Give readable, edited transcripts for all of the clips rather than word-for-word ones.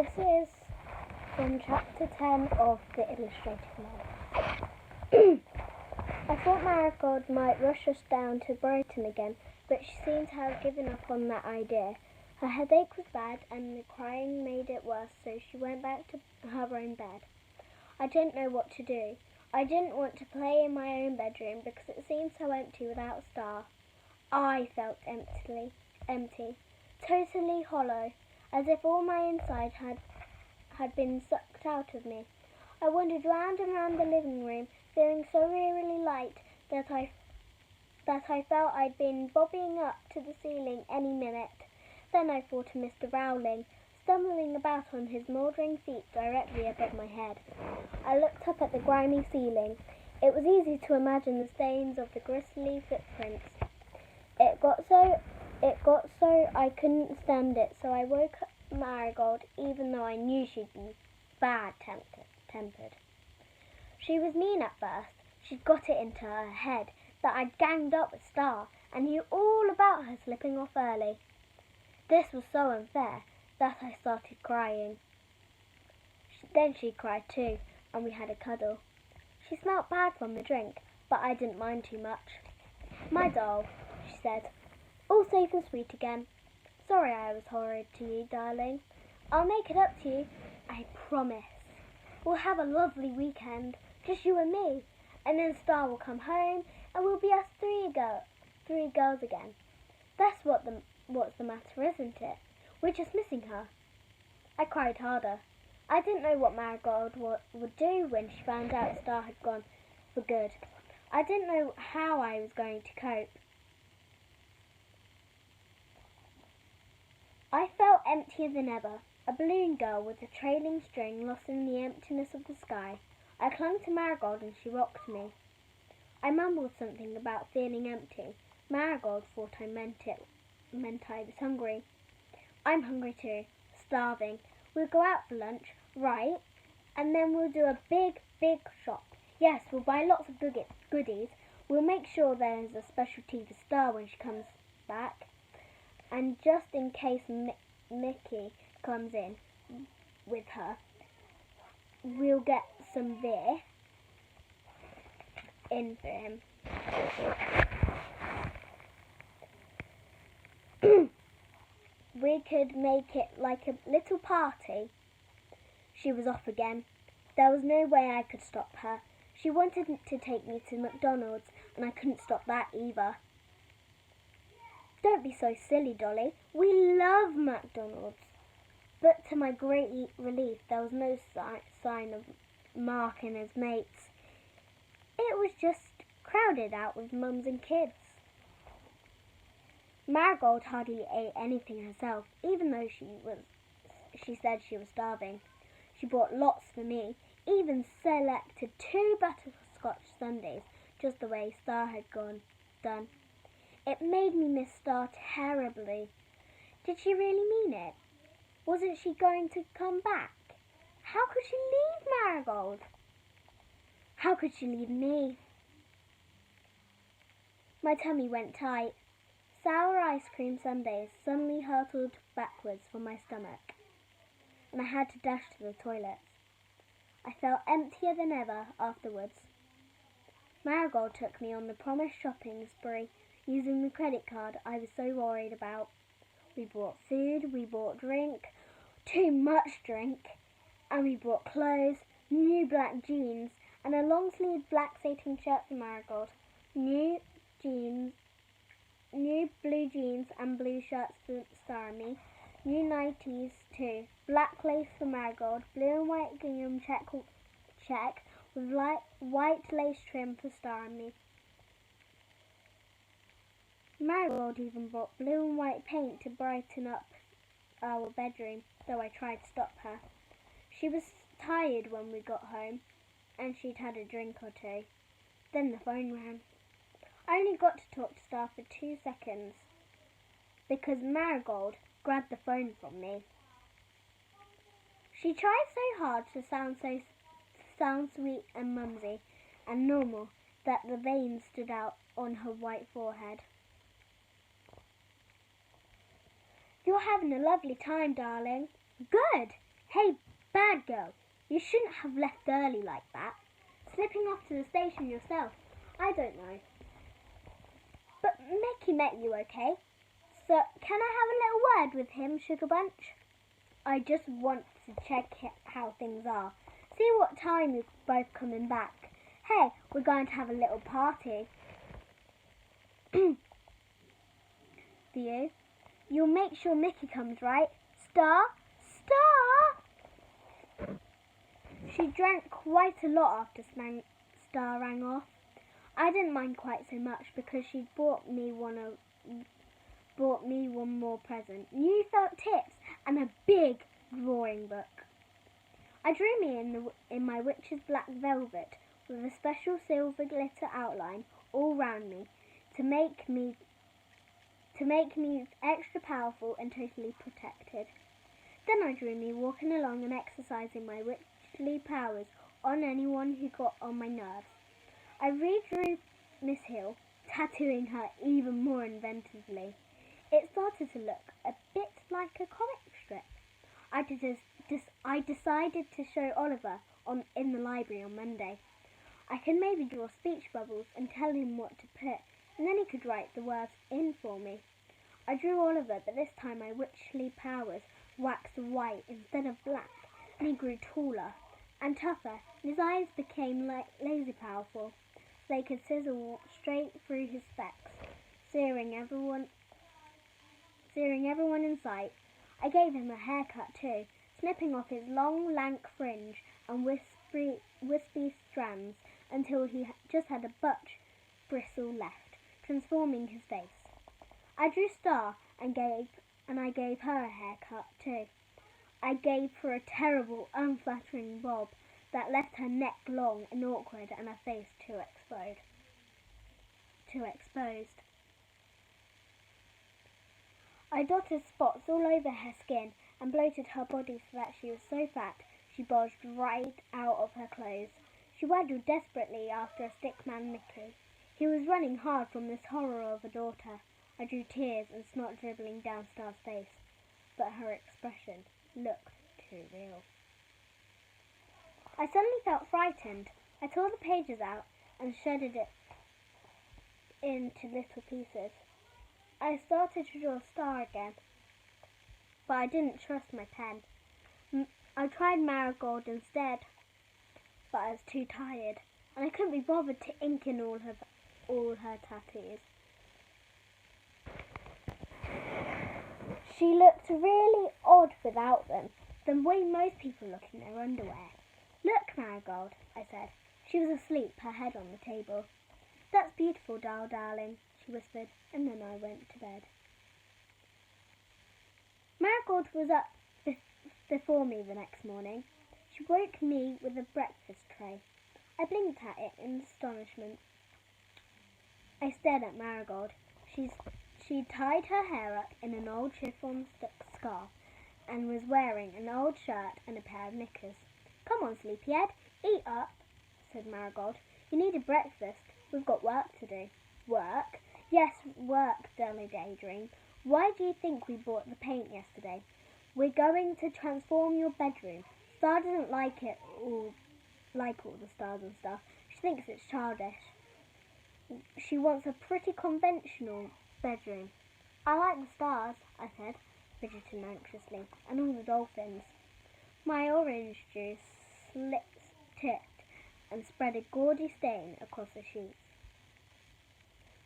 This is from chapter 10 of the Illustrated Novel. I thought Marigold might rush us down to Brighton again, but she seemed to have given up on that idea. Her headache was bad and the crying made it worse, so she went back to her own bed. I didn't know what to do. I didn't want to play in my own bedroom because it seemed so empty without Star. I felt empty, totally hollow, as if all my inside had been sucked out of me. I wandered round and round the living room, feeling so eerily light that I felt I'd been bobbing up to the ceiling any minute. Then I thought of Mr. Rowling, stumbling about on his mouldering feet directly above my head. I looked up at the grimy ceiling. It was easy to imagine the stains of the grisly footprints. It got so I couldn't stand it, so I woke up Marigold, even though I knew she'd be bad-tempered. She was mean at first. She'd got it into her head that I'd ganged up with Star and knew all about her slipping off early. This was so unfair that I started crying. Then she cried too, and we had a cuddle. She smelt bad from the drink, but I didn't mind too much. "My doll," she said, "all safe and sweet again. Sorry I was horrid to you, darling. I'll make it up to you, I promise. We'll have a lovely weekend, just you and me, and then Star will come home, and we'll be us three girls again. That's what's the matter, isn't it? We're just missing her." I cried harder. I didn't know what Marigold would do when she found out Star had gone for good. I didn't know how I was going to cope. I felt emptier than ever, a balloon girl with a trailing string lost in the emptiness of the sky. I clung to Marigold and she rocked me. I mumbled something about feeling empty. Marigold thought I meant I was hungry. "I'm hungry too. Starving. We'll go out for lunch, right? And then we'll do a big shop. Yes, we'll buy lots of goodies. We'll make sure there's a special tea for Star when she comes back. And just in case Mickey comes in with her, we'll get some beer in for him." We could make it like a little party. She was off again. There was no way I could stop her. She wanted to take me to McDonald's, and I couldn't stop that either. "Don't be so silly, Dolly. We love McDonald's." But to my great relief, there was no sign of Mark and his mates. It was just crowded out with mums and kids. Marigold hardly ate anything herself, even though she said she was starving. She bought lots for me, even selected 2 butterscotch sundaes, just the way Star had done. It made me miss Star terribly. Did she really mean it? Wasn't she going to come back? How could she leave Marigold? How could she leave me? My tummy went tight. Sour ice cream sundaes suddenly hurtled backwards from my stomach, and I had to dash to the toilets. I felt emptier than ever afterwards. Marigold took me on the promised shopping spree, using the credit card I was so worried about. We bought food, we bought drink, too much drink, and we bought clothes, new black jeans, and a long-sleeved black satin shirt for Marigold, new blue jeans and blue shirts for Star and me, new nighties too, black lace for Marigold, blue and white gingham check with white lace trim for Star and me. Marigold even brought blue and white paint to brighten up our bedroom, though I tried to stop her. She was tired when we got home, and she'd had a drink or two. Then the phone rang. I only got to talk to Star for 2 seconds, because Marigold grabbed the phone from me. She tried so hard to sound sweet and mumsy and normal that the veins stood out on her white forehead. "You're having a lovely time, darling." "Good. Hey, bad girl, you shouldn't have left early like that. Slipping off to the station yourself. I don't know. But Mickey met you, okay? So, can I have a little word with him, Sugar Bunch? I just want to check how things are. See what time you're both coming back. Hey, we're going to have a little party. Do you? You'll make sure Mickey comes, right? Star? Star! She drank quite a lot after Star rang off. I didn't mind quite so much because she'd bought me one more present. New felt tips and a big drawing book. I drew me in my witch's black velvet with a special silver glitter outline all round me to make me extra powerful and totally protected. Then I drew me walking along and exercising my witchly powers on anyone who got on my nerves. I redrew Miss Hill, tattooing her even more inventively. It started to look a bit like a comic strip. I decided to show Oliver in the library on Monday. I could maybe draw speech bubbles and tell him what to put, and then he could write the words in for me. I drew Oliver, but this time my witchly powers waxed white instead of black, and he grew taller and tougher, and his eyes became laser powerful, so they could sizzle straight through his specs, searing everyone in sight. I gave him a haircut too, snipping off his long, lank fringe and wispy strands until he just had a butch bristle left, transforming his face. I drew Star and I gave her a haircut too. I gave her a terrible, unflattering bob that left her neck long and awkward and her face too exposed. I dotted spots all over her skin and bloated her body so that she was so fat she bulged right out of her clothes. She waddled desperately after a stickman Mickey. He was running hard from this horror of a daughter. I drew tears and snot dribbling down Star's face, but her expression looked too real. I suddenly felt frightened. I tore the pages out and shredded it into little pieces. I started to draw Star again, but I didn't trust my pen. I tried Marigold instead, but I was too tired, and I couldn't be bothered to ink in all her tattoos. She looked really odd without them, the way most people look in their underwear. Look, Marigold, I said. She was asleep, her head on the table. That's beautiful, darling, she whispered, and then I went to bed. Marigold was up before me the next morning. She woke me with a breakfast tray. I blinked at it in astonishment. I stared at Marigold. She'd tied her hair up in an old chiffon scarf and was wearing an old shirt and a pair of knickers. Come on, sleepyhead, eat up, said Marigold. You need a breakfast. We've got work to do. Work? Yes, work, Dully Daydream. Why do you think we bought the paint yesterday? We're going to transform your bedroom. Star doesn't like all the stars and stuff. She thinks it's childish. She wants a pretty conventional bedroom. I like the stars, I said, fidgeting anxiously, and all the dolphins. My orange juice tipped and spread a gaudy stain across the sheets.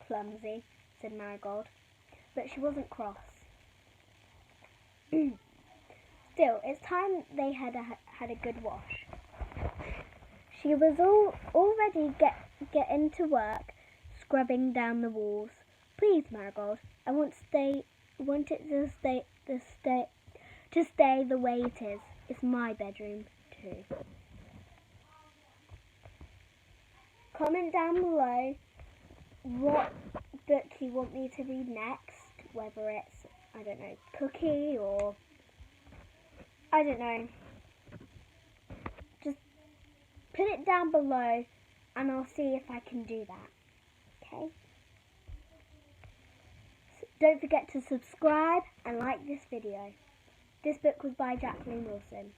Clumsy, said Marigold, but she wasn't cross. Still, it's time they had a good wash. She was already getting to work, scrubbing down the walls. Please, Marigold, I want it to stay the way it is. It's my bedroom too. Comment down below what book you want me to read next, whether it's, I don't know, Cookie or, I don't know. Just put it down below and I'll see if I can do that. Okay? So don't forget to subscribe and like this video. This book was by Jacqueline Wilson.